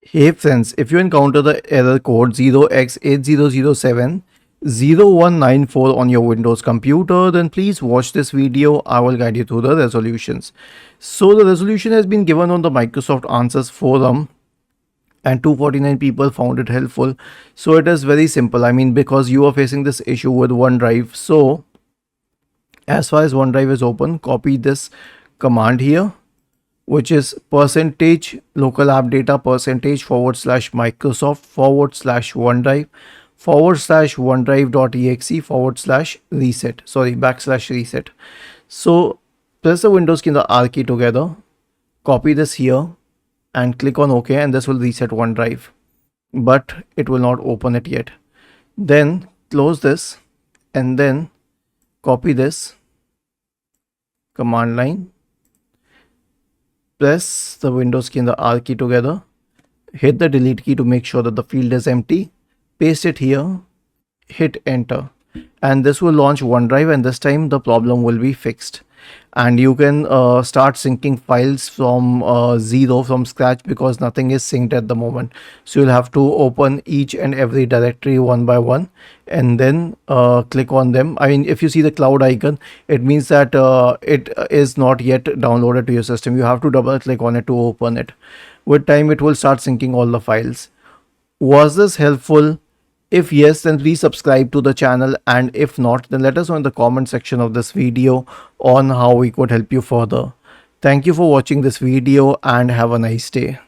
Hey friends, if you encounter the error code 0x80070194 on your Windows computer, then please watch this video. I will guide you through the resolutions. So the resolution has been given on the Microsoft Answers forum and 249 people found it helpful. So it is very simple. I mean, because you are facing this issue with OneDrive. So as far as OneDrive is open, copy this command here, which is percentage local app data percentage forward slash Microsoft forward slash OneDrive forward slash onedrive.exe forward slash reset, sorry, backslash reset. So press the Windows key and the R key together, copy this here and click on OK, and this will reset OneDrive, but it will not open it yet. Then close this and then copy this command line, press the Windows key and the R key together, hit the delete key to make sure that the field is empty, paste it here, hit enter, and this will launch OneDrive, and this time the problem will be fixed. And you can start syncing files from zero, from scratch, because nothing is synced at the moment. So you'll have to open each and every directory one by one and then click on them. I mean, if you see the cloud icon, it means that it is not yet downloaded to your system. You have to double click on it to open it. With time, it will start syncing all the files. Was this helpful? If yes, then please subscribe to the channel, and if not, then let us know in the comment section of this video on how we could help you further. Thank you for watching this video and have a nice day.